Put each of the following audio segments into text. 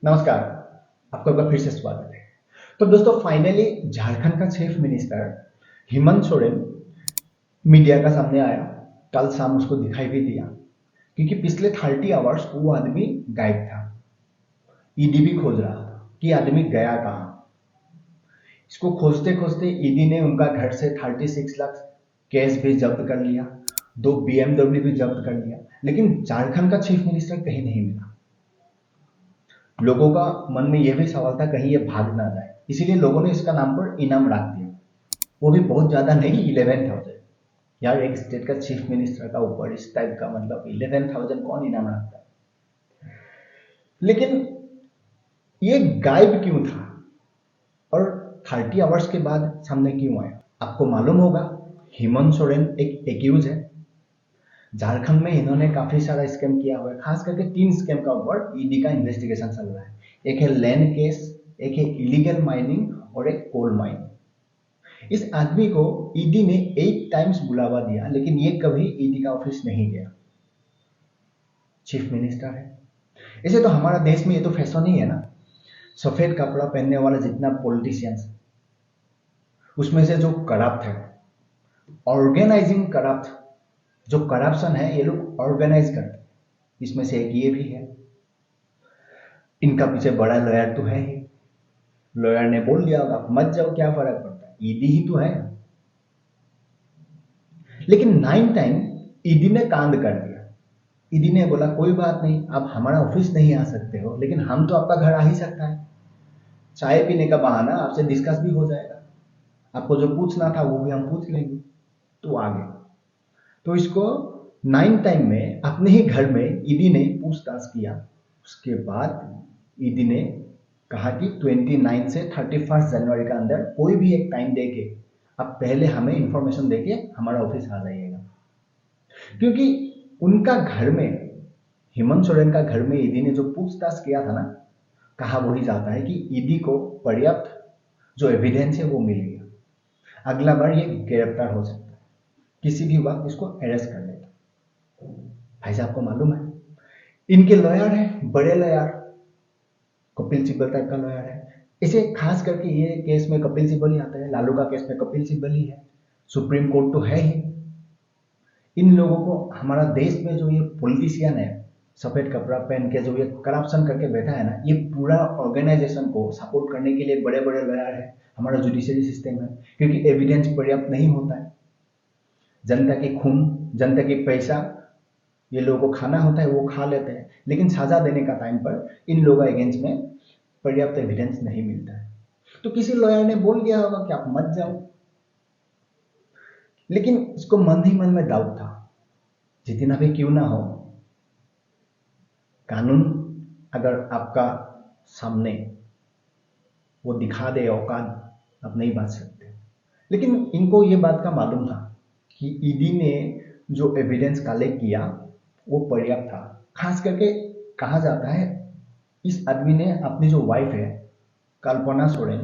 नमस्कार। आपका एक बार फिर से स्वागत है। तो दोस्तों फाइनली झारखंड का chief minister Hemant Soren media का सामने आया। कल शाम उसको दिखाई भी दिया क्योंकि पिछले 30 आवर्स वो आदमी गायब था। ईडी भी खोज रहा था कि आदमी गया कहाँ। इसको खोजते खोजते ईडी ने उनका घर से 36 लाख कैश भी जब्त कर लिया, 2 BMW भी जब्त कर लिया, लेकिन झारखंड का चीफ मिनिस्टर कहीं नहीं मिला। लोगों का मन में यह भी सवाल था कहीं ये भाग ना जाए, इसीलिए लोगों ने इसका नाम पर इनाम रख दिया। वो भी बहुत ज्यादा नहीं, 11,000। यार एक स्टेट का चीफ मिनिस्टर का ऊपर इस टाइप का मतलब 11,000 कौन इनाम रखता है। लेकिन ये गायब क्यों था और 30 आवर्स के बाद सामने क्यों आया? आपको मालूम होगा हेमंत सोरेन एक एक्यूज है। झारखंड में इन्होंने काफी सारा स्कैम किया हुआ है, खास करके 3 स्कैम का ऊपर ईडी का इन्वेस्टिगेशन चल रहा है। एक है लैंड केस, एक है इलीगल माइनिंग और एक कोल माइनिंग। इस आदमी को ईडी ने 8 टाइम्स बुलावा दिया, लेकिन ये कभी ईडी का ऑफिस नहीं गया। चीफ मिनिस्टर है। इसे तो हमारा देश में ये तो फैशन ही है ना, सफेद कपड़ा पहनने वाला जितना पॉलिटिशियंस, उसमें से जो करप्ट है, ऑर्गेनाइजिंग करप्ट, जो करप्शन है ये लोग ऑर्गेनाइज करते हैं। इसमें से एक ये भी है। इनका पीछे बड़ा लॉयर तो है ही। लॉयर ने बोल दिया होगा मत जाओ, क्या फर्क पड़ता है, ईडी ही तो है। लेकिन 9 टाइम ईडी ने कांड कर दिया। ईडी ने बोला कोई बात नहीं, आप हमारा ऑफिस नहीं आ सकते हो, लेकिन हम तो आपका घर आ ही सकता है। चाय पीने का बहाना आपसे डिस्कस भी हो जाएगा, आपको जो पूछना था वो भी हम पूछ लेंगे। तो आ गए। तो इसको 9 टाइम में अपने ही घर में ईडी ने पूछताछ किया। उसके बाद ईडी ने कहा कि 29 से 31 जनवरी का अंदर कोई भी एक टाइम देके आप पहले हमें इंफॉर्मेशन देके हमारा ऑफिस आ जाइएगा। क्योंकि उनका घर में, हेमंत सोरेन का घर में ईडी ने जो पूछताछ किया था ना, कहा वही जाता है कि ईडी को पर्याप्त जो एविडेंस है वो मिल गया। अगला बार ये गिरफ्तार हो सकता है, किसी भी वक्त इसको अरेस्ट कर लेता। भाई साहब को मालूम है इनके लॉयर है बड़े लॉयर, कपिल सिब्बल टाइप का लॉयर है। इसे खास करके ये केस में कपिल सिब्बल ही आता है, लालू का केस में कपिल सिब्बल ही है, सुप्रीम कोर्ट तो है ही। इन लोगों को हमारा देश में जो ये पॉलिटिशियन है, सफेद कपड़ा पहन के जो ये करप्शन करके बैठा है ना, ये पूरा ऑर्गेनाइजेशन को सपोर्ट करने के लिए बड़े बड़े लॉयर है, हमारा जुडिशरी सिस्टम है। क्योंकि एविडेंस पर्याप्त नहीं होता है, जनता की खून, जनता की पैसा ये लोगों को खाना होता है, वो खा लेते हैं, लेकिन सजा देने का टाइम पर इन लोगों अगेंस्ट में पर्याप्त एविडेंस नहीं मिलता है। तो किसी लॉयर ने बोल दिया होगा कि आप मत जाओ, लेकिन इसको मन ही मन में डाउट था। जितना भी क्यों ना हो, कानून अगर आपका सामने वो दिखा दे औकात, आप नहीं बच सकते। लेकिन इनको ये बात का मालूम था कि ईडी ने जो एविडेंस कलेक्ट किया वो पर्याप्त था। खास करके कहा जाता है इस आदमी ने अपनी जो वाइफ है कल्पना सोरेन,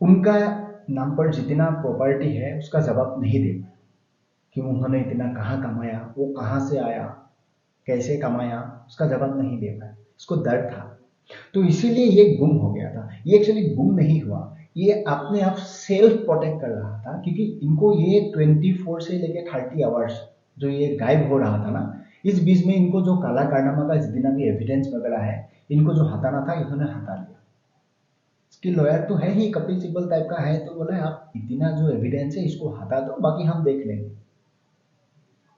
उनका नाम पर जितना प्रॉपर्टी है उसका जवाब नहीं दे पाया कि उन्होंने इतना कहाँ कमाया, वो कहाँ से आया, कैसे कमाया, उसका जवाब नहीं दे पाया। इसको डर था, तो इसीलिए ये गुम हो गया था। ये एक्चुअली गुम नहीं हुआ, ये अपने आप सेल्फ प्रोटेक्ट कर रहा था। क्योंकि इनको ये 24 से लेकर 30 आवर्स जो ये गायब हो रहा था ना, इस बीच में इनको जो काला कारनामा का जितना भी एविडेंस वगैरह है, इनको जो हटाना था इन्होंने हटा लिया। इसकी लॉयर तो है ही, कपिल सिब्बल टाइप का है, तो बोला आप इतना जो एविडेंस है इसको हटा दो, बाकी हम देख लेंगे।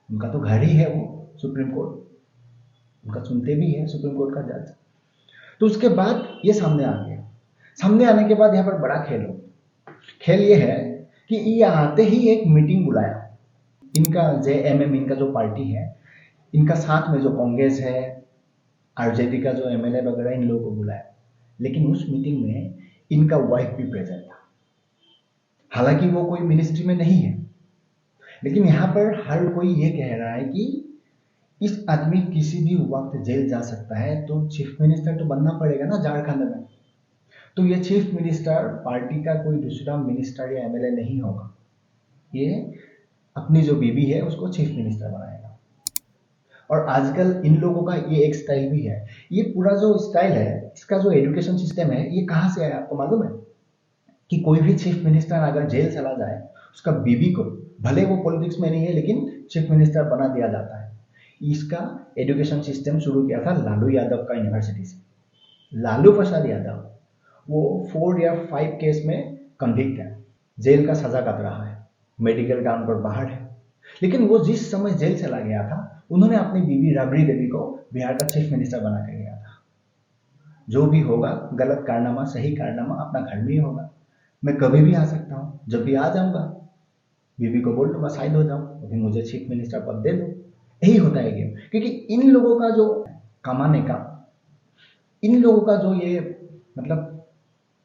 उनका तो घर ही है वो सुप्रीम कोर्ट, उनका सुनते भी है सुप्रीम कोर्ट का जज। तो उसके बाद ये सामने आ गया। सामने आने के बाद यहाँ पर बड़ा खेल हो, खेल ये है कि ये आते ही एक मीटिंग बुलाया। इनका JMM, इनका जो पार्टी है, इनका साथ में जो कांग्रेस है, आरजेडी का जो MLA वगैरह, इन लोगों को बुलाया। लेकिन उस मीटिंग में इनका वाइफ भी प्रेजेंट था। हालांकि वो कोई मिनिस्ट्री में नहीं है, लेकिन यहाँ पर हर कोई ये कह रहा है कि इस आदमी किसी भी वक्त जेल जा सकता है, तो चीफ मिनिस्टर तो बनना पड़ेगा ना झारखंड में। तो ये चीफ मिनिस्टर पार्टी का कोई दूसरा मिनिस्टर या MLA नहीं होगा, ये अपनी जो बीवी है उसको चीफ मिनिस्टर बनाएगा। और आजकल इन लोगों का ये एक स्टाइल भी है। ये पूरा जो स्टाइल है, इसका जो एजुकेशन सिस्टम है, ये कहाँ से आया आपको मालूम है? कि कोई भी चीफ मिनिस्टर अगर जेल चला जाए, उसका बीवी को, भले वो पॉलिटिक्स में नहीं है लेकिन चीफ मिनिस्टर बना दिया जाता है। इसका एजुकेशन सिस्टम शुरू किया था लालू यादव का यूनिवर्सिटी से। लालू प्रसाद यादव, वो 4 या 5 केस में कन्विक्ट है, जेल का सजा कट रहा है, मेडिकल ग्राउंड पर बाहर है। लेकिन वो जिस समय जेल चला गया था, उन्होंने अपनी बीबी राबड़ी देवी को बिहार का चीफ मिनिस्टर बना के गया था। जो भी होगा, गलत कारनामा सही कारनामा अपना घर में ही होगा। मैं कभी भी आ सकता हूँ, जब भी आ जाऊंगा बीबी को बोल दूंगा साइड हो जाओ, अभी मुझे चीफ मिनिस्टर पद दे दो। यही होता है गेम। क्योंकि इन लोगों का जो कमाने का, इन लोगों का जो ये मतलब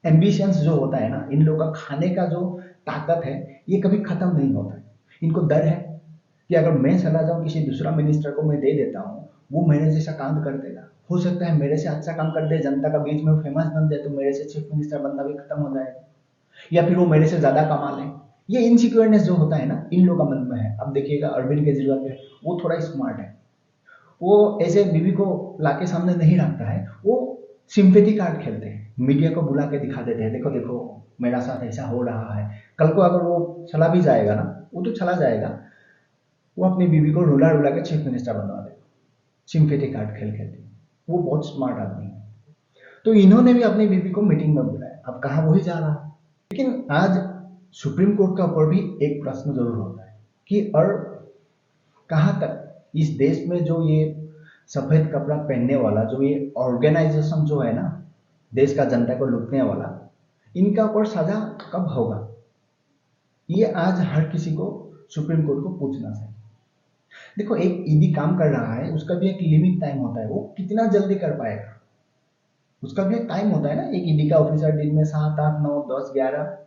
एम्बिशंस जो होता है ना, इन लोगों का खाने का जो ताकत है, ये कभी खत्म नहीं होता है। इनको डर है कि अगर मैं चला जाऊं, किसी दूसरा मिनिस्टर को मैं दे देता हूँ, वो मेरे जैसा काम कर देगा, हो सकता है मेरे से अच्छा काम कर दे, जनता का बीच में फेमस बन जाए, तो मेरे से चीफ मिनिस्टर बनना भी खत्म हो जाएगा, या फिर वो मेरे से ज्यादा कमा ले। ये इनसिक्योरनेस जो होता है ना, इन लोगों का मन में है। अब देखिएगा अरविंद केजरीवाल है, वो थोड़ा स्मार्ट है, वो ऐसे बीवी को लाके सामने नहीं रखता है, वो सिंपैथी कार्ड खेलते हैं, मीडिया को बुला के दिखा देते हैं, देखो देखो मेरा साथ ऐसा हो रहा है। कल को अगर वो चला भी जाएगा ना, वो तो चला जाएगा, वो अपनी बीवी को रुला रुला के चीफ मिनिस्टर बनवा देगा, सिंपैथी कार्ड खेल खेल के। वो बहुत स्मार्ट आदमी है। तो इन्होंने भी अपनी बीवी को मीटिंग में बुलाया, अब कहा वही जा रहा है। लेकिन आज सुप्रीम कोर्ट का ऊपर भी एक प्रश्न जरूर होता है कि और कहाँ तक इस देश में जो ये सफेद कपड़ा पहनने वाला जो ये ऑर्गेनाइजेशन जो है ना, देश का जनता को लूटने वाला, इनका ऊपर सजा कब होगा? ये आज हर किसी को सुप्रीम कोर्ट को पूछना चाहिए। देखो, एक ईडी काम कर रहा है, उसका भी एक लिमिट टाइम होता है, वो कितना जल्दी कर पाएगा, उसका भी एक टाइम होता है ना। एक ईडी का ऑफिसर दिन में 7, 8, 9, 10, 11,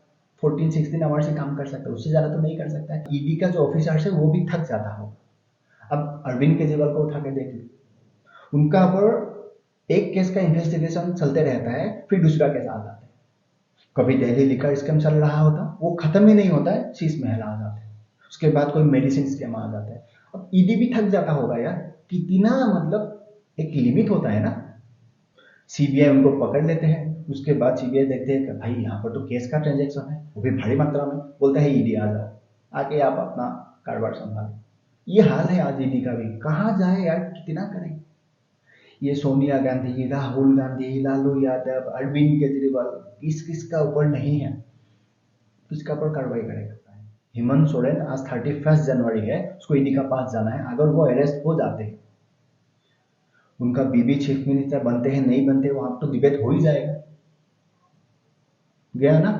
14, 16 आवर्स ही काम कर सकता है, उससे ज्यादा तो नहीं कर सकता है। ईडी का जो ऑफिसर है वो भी थक जाता हो। अब अरविंद केजरीवाल को उठा के देख लो, उनका पर एक केस का इन्वेस्टिगेशन चलते रहता है, फिर दूसरा केस आ जाता है। कभी दिल्ली लिकर स्कैम चल रहा होता, वो खत्म ही नहीं होता है, शीश महल आ जाते हैं, उसके बाद कोई मेडिसिन स्कैम आ जाता है। अब ईडी भी थक जाता होगा यार, कितना मतलब एक लिमिट होता है ना। सीबीआई उनको पकड़ लेते हैं, उसके बाद सीबीआई देखते हैं कि भाई यहाँ पर तो केस का ट्रांजेक्शन है, वो भी भारी मात्रा में, बोलता है ईडी आ जाओ, आके आप अपना कारोबार संभालें। ये हाल है आज ईडी का भी, कहाँ जाए यार, कितना करें। ये सोनिया गांधी, राहुल गांधी, लालू यादव, अरविंद केजरीवाल, किस किस का ऊपर नहीं है, किसका पर कार्रवाई करेगा? हेमंत सोरेन आज 31 जनवरी है, उसको ईडी का पास जाना है। अगर वो अरेस्ट हो जाते हैं, उनका बीबी चीफ मिनिस्टर बनते हैं नहीं बनते, वहां तो डिबेट हो ही जाएगा। गया ना,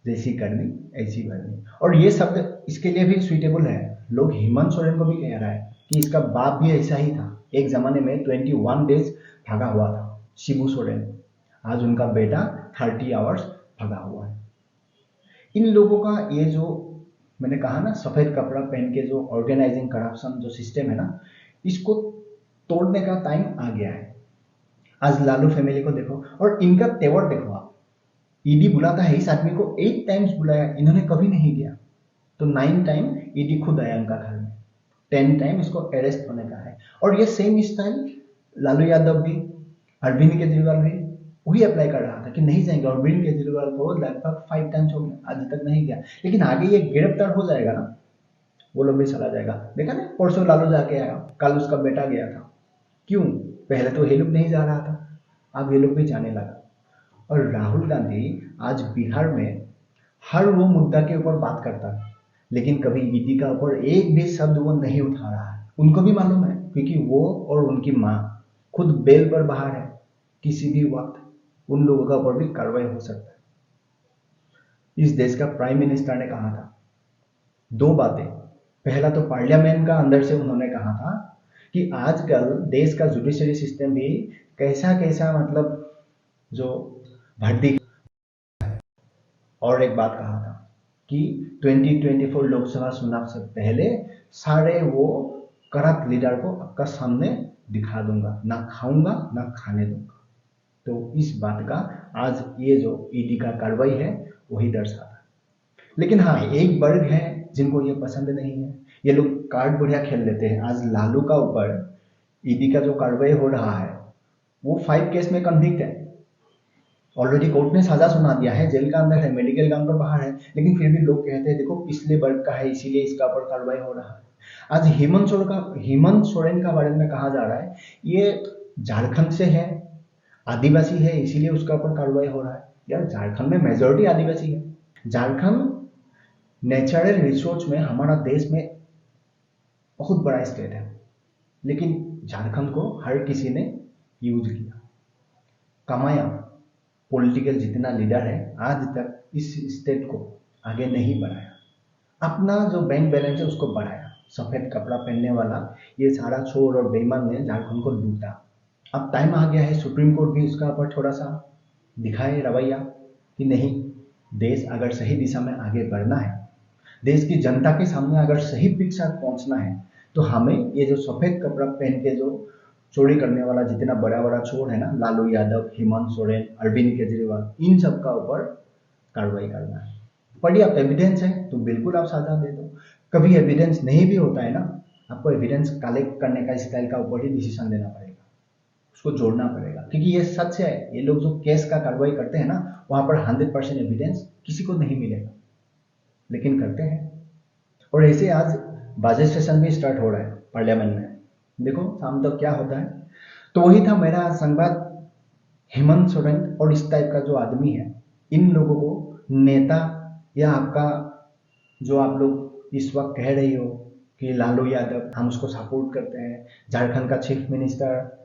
जैसी करनी ऐसी भरनी। और ये शब्द इसके लिए भी सुइटेबल है, लोग हेमंत सोरेन को भी कह रहा है कि इसका बाप भी ऐसा ही था, एक जमाने में 21 डेज भागा हुआ था, शिबू सोरेन। आज उनका बेटा 30 आवर्स भागा हुआ है। इन लोगों का ये जो मैंने कहा ना, सफेद कपड़ा पहन के जो ऑर्गेनाइजिंग करप्शन जो सिस्टम है ना, इसको तोड़ने का टाइम आ गया है। आज लालू फैमिली को देखो और इनका तेवर देखो आप। ईडी बुलाता है इस आदमी को, 8 टाइम्स बुलाया, इन्होंने कभी नहीं किया। तो 9 टाइम ईडी खुद आया उनका घर में, 10 टाइम इसको अरेस्ट होने का है। और ये सेम स्टाइल लालू यादव भी, अरविंद केजरीवाल भी वही अप्लाई कर रहा था कि नहीं जाएंगे। अरविंद केजरीवाल को लगभग 5 टाइम्स हो गया, आज तक नहीं गया। लेकिन आगे ये गिरफ्तार हो जाएगा ना, वो लोग भी चला जाएगा। देखा ना, परसों लालू जाके आया, कल उसका बेटा गया था। क्यों? पहले तो ये लोग नहीं जा रहा था, अब ये लोग भी जाने लगा। और राहुल गांधी आज बिहार में हर वो मुद्दा के ऊपर बात करता है, लेकिन कभी ईडी का ऊपर एक भी शब्द वो नहीं उठा रहा है। उनको भी मालूम है, क्योंकि वो और उनकी माँ खुद बेल पर बाहर है, किसी भी वक्त उन लोगों का ऊपर भी कार्रवाई हो सकता है। इस देश का प्राइम मिनिस्टर ने कहा था 2 बातें। पहला तो पार्लियामेंट का अंदर से उन्होंने कहा था कि आजकल देश का जुडिशरी सिस्टम भी कैसा कैसा मतलब जो भर्ती। और एक बात कहा था कि 2024 लोकसभा चुनाव से पहले सारे वो करप्ट लीडर को आपका सामने दिखा दूंगा, ना खाऊंगा ना खाने दूंगा। तो इस बात का आज ये जो ईडी का कार्रवाई है वही दर्शाता है। लेकिन हाँ, एक वर्ग है जिनको ये पसंद नहीं है, ये लोग कार्ड बढ़िया खेल लेते हैं। आज लालू का ऊपर ईडी का जो कार्रवाई हो रहा है वो 5 केस में कन्विक्ट है। ऑलरेडी कोर्ट ने सजा सुना दिया है, जेल का अंदर है, मेडिकल ग्राउंड पर बाहर है, लेकिन फिर भी लोग कहते हैं देखो पिछले वर्ग का है इसीलिए इसका ऊपर कार्रवाई हो रहा है। आज हेमंत सोरेन का बारे में कहा जा रहा है ये झारखंड से है, आदिवासी है, इसीलिए उसका ऊपर कार्रवाई हो रहा है। यार झारखंड में मेजोरिटी आदिवासी है। झारखंड नेचुरल रिसोर्स में हमारा देश में बहुत बड़ा स्टेट है, लेकिन झारखंड को हर किसी ने यूज किया, कमाया। पॉलिटिकल जितना लीडर है आज तक इस स्टेट को आगे नहीं बढ़ाया, अपना जो बैंक बैलेंस है उसको बढ़ाया। सफेद कपड़ा पहनने वाला ये सारा चोर और बेईमान ने झारखंड को लूटा। अब टाइम आ गया है सुप्रीम कोर्ट भी इसका ऊपर थोड़ा सा दिखाए रवैया कि नहीं, देश अगर सही दिशा में आगे बढ़ना है, देश की जनता के सामने अगर सही पिक्चर पहुंचना है, तो हमें ये जो सफेद कपड़ा पहन के जो चोरी करने वाला जितना बड़ा बड़ा चोर है ना, लालू यादव, हेमंत सोरेन, अरविंद केजरीवाल, इन सब का ऊपर कार्रवाई करना है। पर्याप्त एविडेंस है तो बिल्कुल आप सजा दे दो। कभी एविडेंस नहीं भी होता है ना, आपको एविडेंस कलेक्ट करने का स्टाइल का ऊपर ही डिसीजन लेना पड़ेगा, उसको जोड़ना पड़ेगा, क्योंकि ये सच है। ये लोग जो केस का कार्रवाई करते हैं ना, वहां पर 100% एविडेंस किसी को नहीं मिलेगा, लेकिन करते हैं। और ऐसे आज बजट सेशन भी स्टार्ट हो रहा है पार्लियामेंट में, देखो शाम तक क्या होता है। तो वही था मेरा संवाद हेमंत सोरेन और इस टाइप का जो आदमी है, इन लोगों को नेता या आपका जो आप लोग इस वक्त कह रही हो कि लालू यादव हम उसको सपोर्ट करते हैं, झारखंड का चीफ मिनिस्टर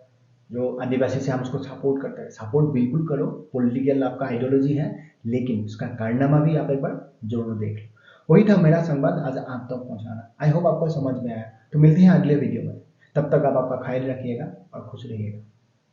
जो आदिवासी से हम उसको सपोर्ट करते हैं, सपोर्ट बिल्कुल करो, पॉलिटिकल आपका आइडियोलॉजी है, लेकिन उसका कारनामा भी आप एक बार जरूर देख लो। वही था मेरा संवाद आज आप तक पहुंचाना। आई होप आपको समझ में आया। तो मिलते हैं अगले वीडियो में, तब तक आप आपका ख्याल रखिएगा और खुश रहिएगा।